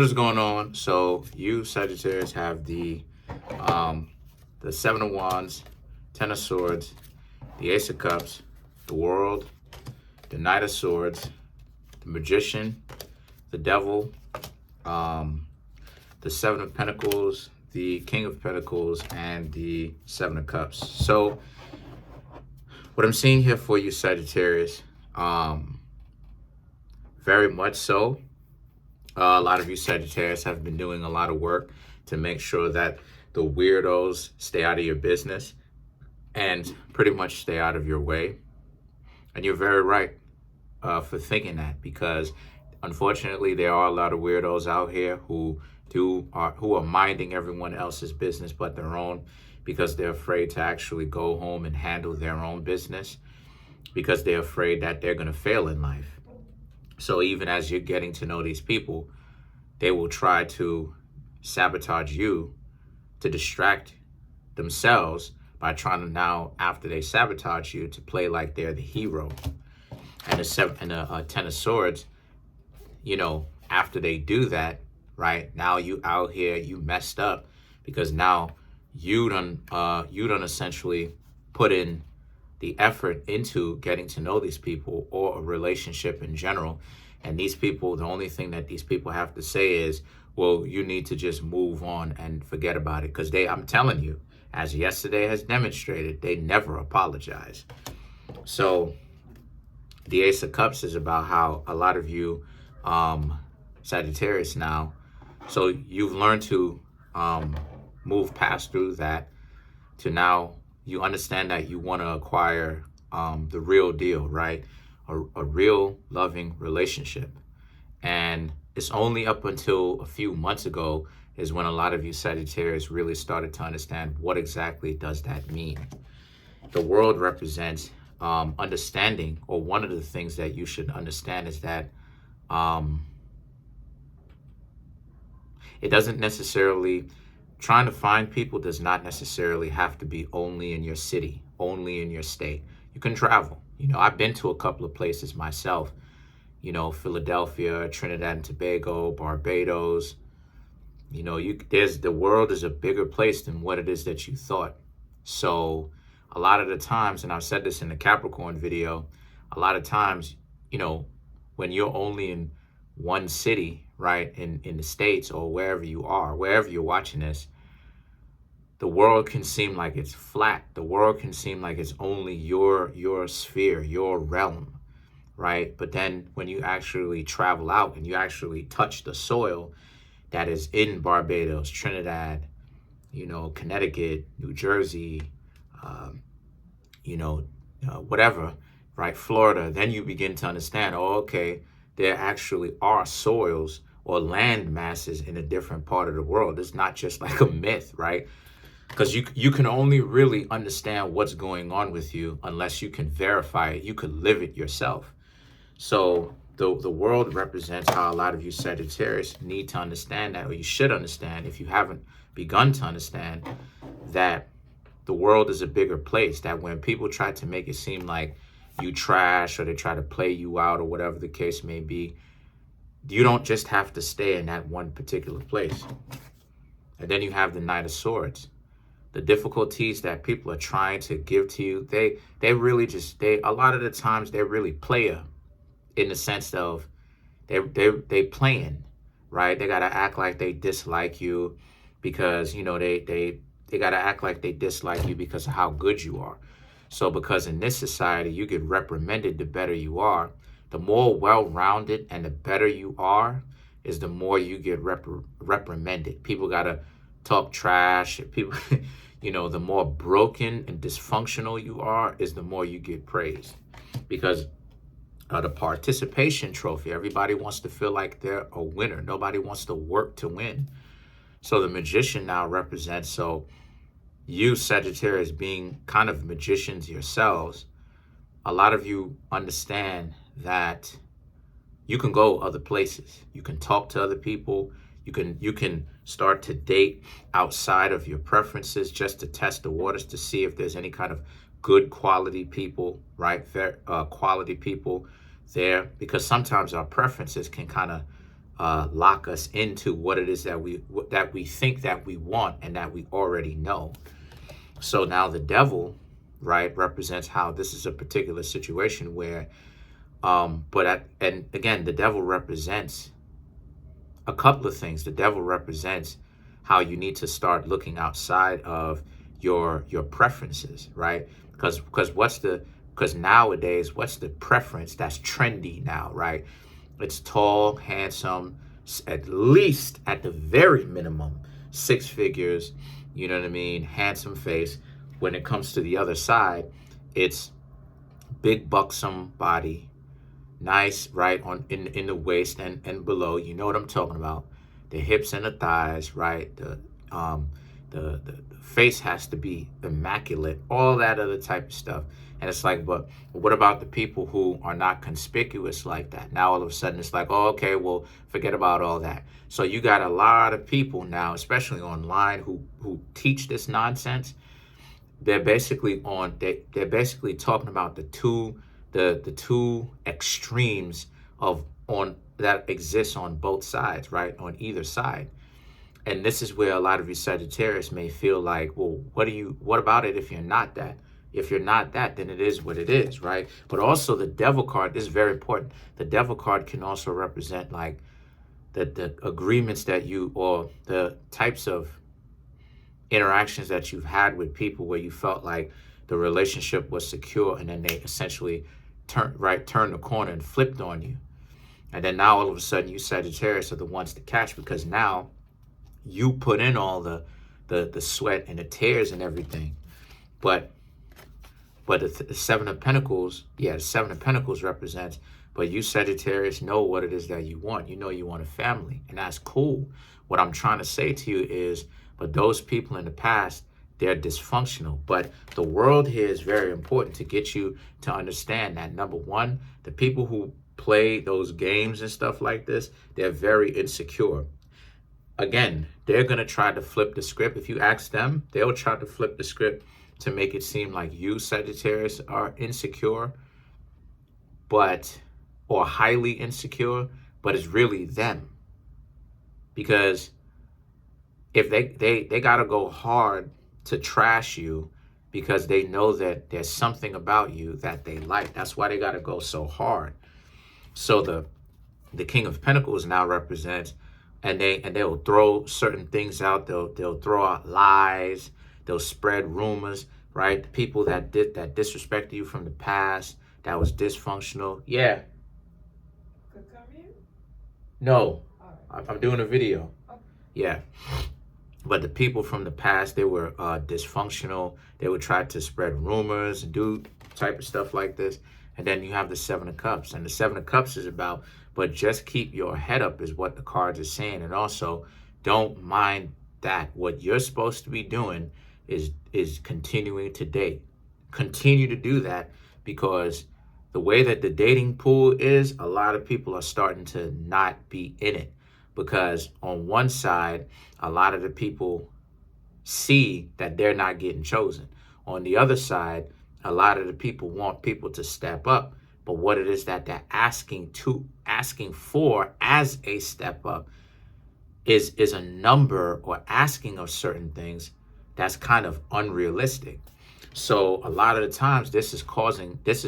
What is going on? So you Sagittarius have the Seven of Wands, Ten of Swords, the Ace of Cups, the World, the Knight of Swords, the Magician, the Devil, the Seven of Pentacles, the King of Pentacles, and the Seven of Cups. So what I'm seeing here for you Sagittarius, very much so, a lot of you Sagittarius have been doing a lot of work to make sure that the weirdos stay out of your business and pretty much stay out of your way. And you're very right for thinking that, because unfortunately there are a lot of weirdos out here who are minding everyone else's business but their own, because they're afraid to actually go home and handle their own business, because they're afraid that they're going to fail in life. So even as you're getting to know these people, they will try to sabotage you to distract themselves by trying to now, after they sabotage you, to play like they're the hero. And the Ten of Swords, you know, after they do that, right, now you out here, you messed up, because now you done essentially put in the effort into getting to know these people or a relationship in general. And these people, the only thing that these people have to say is, well, you need to just move on and forget about it. Because I'm telling you, as yesterday has demonstrated, they never apologize. So the Ace of Cups is about how a lot of you Sagittarius now, so you've learned to move past through that to now you understand that you want to acquire the real deal, right? A real loving relationship. And it's only up until a few months ago is when a lot of you Sagittarius really started to understand what exactly does that mean. The World represents understanding, or one of the things that you should understand is that it doesn't necessarily, trying to find people does not necessarily have to be only in your city, only in your state. You can travel. You know, I've been to a couple of places myself, you know, Philadelphia, Trinidad and Tobago, Barbados. You know, the world is a bigger place than what it is that you thought. So a lot of the times, and I've said this in the Capricorn video, a lot of times, you know, when you're only in one city, right, in the States or wherever you are, wherever you're watching this, the world can seem like it's flat. The world can seem like it's only your sphere, your realm, right? But then when you actually travel out and you actually touch the soil that is in Barbados, Trinidad, you know, Connecticut, New Jersey, you know, whatever, right, Florida, then you begin to understand, oh, okay, there actually are soils or land masses in a different part of the world. It's not just like a myth, right? Because you can only really understand what's going on with you unless you can verify it. You could live it yourself. So the World represents how a lot of you Sagittarius need to understand that, or you should understand if you haven't begun to understand, that the world is a bigger place. That when people try to make it seem like you trash, or they try to play you out, or whatever the case may be, you don't just have to stay in that one particular place. And then you have the Knight of Swords. The difficulties that people are trying to give to you, they really just, a lot of the times they're really player, in the sense of they playing, right? They got to act like they dislike you because, you know, they got to act like they dislike you because of how good you are. So because in this society, you get reprimanded the better you are. The more well-rounded and the better you are is the more you get reprimanded. People got to talk trash. People, you know, the more broken and dysfunctional you are is the more you get praised. Because the participation trophy, everybody wants to feel like they're a winner. Nobody wants to work to win. So the Magician now represents, so you Sagittarius being kind of magicians yourselves, a lot of you understand that you can go other places. You can talk to other people. You can start to date outside of your preferences just to test the waters to see if there's any kind of good quality people, right? Quality people there, because sometimes our preferences can kind of lock us into what it is that we think that we want and that we already know. So now the devil, right, represents how this is a particular situation where, and again, the devil represents a couple of things. The devil represents how you need to start looking outside of your preferences, right? Because nowadays, what's the preference that's trendy now, right? It's tall, handsome, at least at the very minimum, 6 figures, you know what I mean? Handsome face. When it comes to the other side, it's big, buxom body, nice, right, in the waist and below. You know what I'm talking about. The hips and the thighs, right? The face has to be immaculate, all that other type of stuff. And it's like, but what about the people who are not conspicuous like that? Now all of a sudden it's like, oh, okay, well, forget about all that. So you got a lot of people now, especially online, who teach this nonsense. They're basically they're basically talking about the two extremes that exist on both sides, right? On either side. And this is where a lot of you Sagittarius may feel like, well, what about it if you're not that? If you're not that, then it is what it is, right? But also the devil card, this is very important. The devil card can also represent like the agreements that or the types of interactions that you've had with people where you felt like the relationship was secure, and then they essentially turned the corner and flipped on you. And then now all of a sudden you Sagittarius are the ones to catch, because now you put in all the sweat and the tears and everything. But the Seven of Pentacles, the Seven of Pentacles represents, but you Sagittarius know what it is that you want. You know you want a family, and that's cool. What I'm trying to say to you is, but those people in the past, they're dysfunctional. But the world here is very important to get you to understand that, number one, the people who play those games and stuff like this, they're very insecure. Again, they're going to try to flip the script. If you ask them, they'll try to flip the script to make it seem like you Sagittarius are insecure, or highly insecure, but it's really them. Because if they got to go hard to trash you, because they know that there's something about you that they like. That's why they got to go so hard. So the King of Pentacles now represents, and they'll throw certain things out. They'll throw out lies. They'll spread rumors, right? The people that disrespected you from the past, that was dysfunctional. Yeah. Could come in? No, right. I'm doing a video. Okay. Yeah. But the people from the past, they were dysfunctional. They would try to spread rumors and do type of stuff like this. And then you have the Seven of Cups. And the Seven of Cups is about, but just keep your head up is what the cards are saying. And also, don't mind that. What you're supposed to be doing is continuing to date. Continue to do that, because the way that the dating pool is, a lot of people are starting to not be in it. Because on one side, a lot of the people see that they're not getting chosen. On the other side, a lot of the people want people to step up. But what it is that they're asking for as a step up is a number, or asking of certain things that's kind of unrealistic. So a lot of the times this is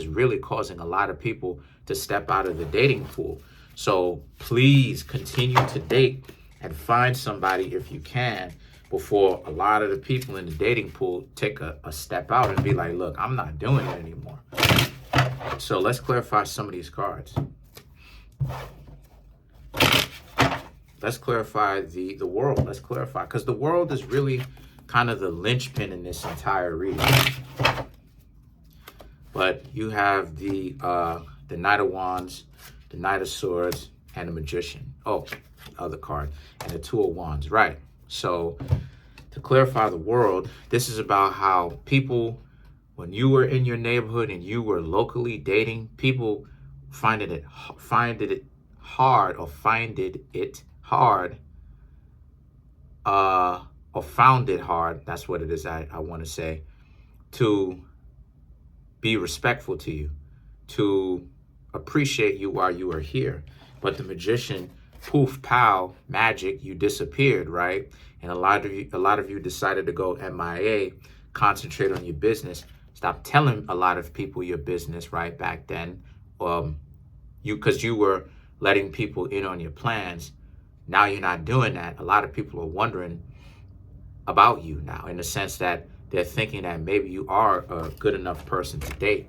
really causing a lot of people to step out of the dating pool. So please continue to date and find somebody if you can, before a lot of the people in the dating pool take a step out and be like, look, I'm not doing it anymore. So let's clarify some of these cards. Let's clarify the world. Let's clarify, because the world is really kind of the linchpin in this entire reading. But you have the Knight of Wands, the Knight of Swords, and the Magician. Oh, other card. And the Two of Wands. Right. So to clarify the world, this is about how people, when you were in your neighborhood and you were locally dating, people found it hard, or found it hard, that's what it is I want to say, to be respectful to you, to appreciate you while you are here. But the Magician poof, pow, magic, you disappeared, right? And a lot of you decided to go MIA, concentrate on your business. Stop telling a lot of people your business, right? Back then, because you were letting people in on your plans. Now you're not doing that. A lot of people are wondering about you now, in the sense that they're thinking that maybe you are a good enough person to date.